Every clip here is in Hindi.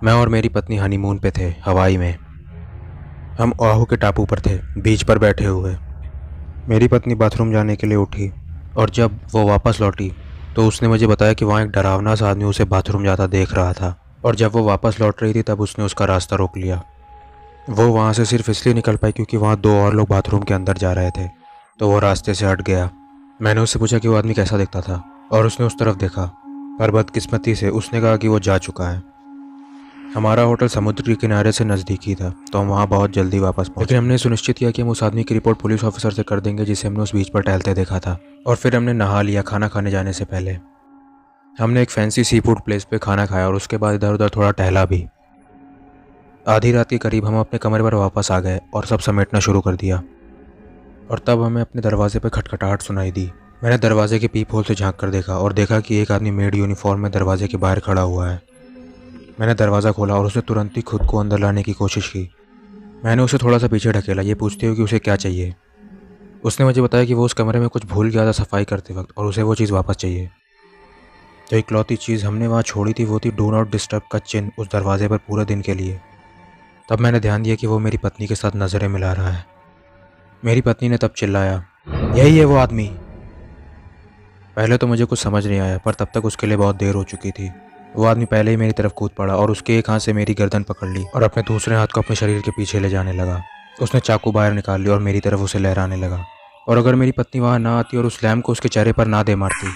मैं और मेरी पत्नी हनीमून पे थे हवाई में। हम ओआहू के टापू पर थे, बीच पर बैठे हुए। मेरी पत्नी बाथरूम जाने के लिए उठी और जब वो वापस लौटी तो उसने मुझे बताया कि वहाँ एक डरावना सा आदमी उसे बाथरूम जाता देख रहा था और जब वो वापस लौट रही थी तब उसने उसका रास्ता रोक लिया। वो वहाँ से सिर्फ इसलिए निकल पाई क्योंकि वहाँ दो और लोग बाथरूम के अंदर जा रहे थे, तो वो रास्ते से हट गया। मैंने उससे पूछा कि वो आदमी कैसा दिखता था और उसने उस तरफ देखा, पर बदकिस्मती से उसने कहा कि वो जा चुका है। हमारा होटल समुद्र के किनारे से नज़दीकी था, तो हम वहाँ बहुत जल्दी वापस पहुँचे। लेकिन हमने सुनिश्चित किया कि हम उस आदमी की रिपोर्ट पुलिस ऑफिसर से कर देंगे जिसे हमने उस बीच पर टहलते देखा था। और फिर हमने नहा लिया खाना खाने जाने से पहले। हमने एक फैंसी सी फूड प्लेस पे खाना खाया और उसके बाद इधर उधर थोड़ा टहला भी। आधी रात के करीब हम अपने कमरे पर वापस आ गए और सब समेटना शुरू कर दिया। और तब हमें अपने दरवाजे पर खटखटाहट सुनाई दी। मैंने दरवाजे के पीप होल से झाँक कर देखा और देखा कि एक आदमी मेड यूनिफॉर्म में दरवाजे के बाहर खड़ा हुआ है। मैंने दरवाज़ा खोला और उसने तुरंत ही खुद को अंदर लाने की कोशिश की। मैंने उसे थोड़ा सा पीछे ढकेला, ये पूछते हुए कि उसे क्या चाहिए। उसने मुझे बताया कि वो उस कमरे में कुछ भूल गया था सफाई करते वक्त और उसे वो चीज़ वापस चाहिए। जो इकलौती चीज़ हमने वहाँ छोड़ी थी वो थी डू नॉट डिस्टर्ब का चिन्ह उस दरवाजे पर पूरे दिन के लिए। तब मैंने ध्यान दिया कि वो मेरी पत्नी के साथ नज़रें मिला रहा है। मेरी पत्नी ने तब चिल्लाया, यही है वो आदमी। पहले तो मुझे कुछ समझ नहीं आया, पर तब तक उसके लिए बहुत देर हो चुकी थी। वो आदमी पहले ही मेरी तरफ कूद पड़ा और उसके एक हाथ से मेरी गर्दन पकड़ ली और अपने दूसरे हाथ को अपने शरीर के पीछे ले जाने लगा। उसने चाकू बाहर निकाल ली और मेरी तरफ उसे लहराने लगा। और अगर मेरी पत्नी वहाँ ना आती और उस लैम्प को उसके चेहरे पर ना दे मारती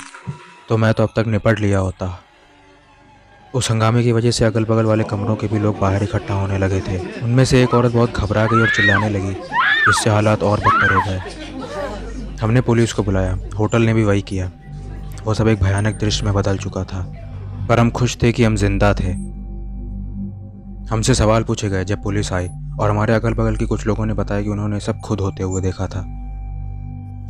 तो मैं तो अब तक निपट लिया होता। उस हंगामे की वजह से अगल बगल वाले कमरों के भी लोग बाहर इकट्ठा होने लगे थे। उनमें से एक औरत बहुत घबरा गई और चिल्लाने लगी, जिससे हालात और बदतर हो गए। हमने पुलिस को बुलाया, होटल ने भी वही किया। वो सब एक भयानक दृश्य में बदल चुका था, पर हम खुश थे कि हम जिंदा थे। हमसे सवाल पूछे गए जब पुलिस आई और हमारे अगल बगल के कुछ लोगों ने बताया कि उन्होंने सब खुद होते हुए देखा था।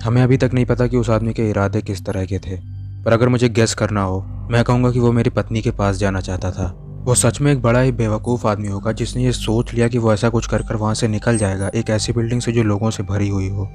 हमें अभी तक नहीं पता कि उस आदमी के इरादे किस तरह के थे, पर अगर मुझे गेस करना हो मैं कहूँगा कि वो मेरी पत्नी के पास जाना चाहता था। वो सच में एक बड़ा ही बेवकूफ़ आदमी होगा जिसने ये सोच लिया कि वो ऐसा कुछ कर वहाँ से निकल जाएगा, एक ऐसी बिल्डिंग से जो लोगों से भरी हुई हो।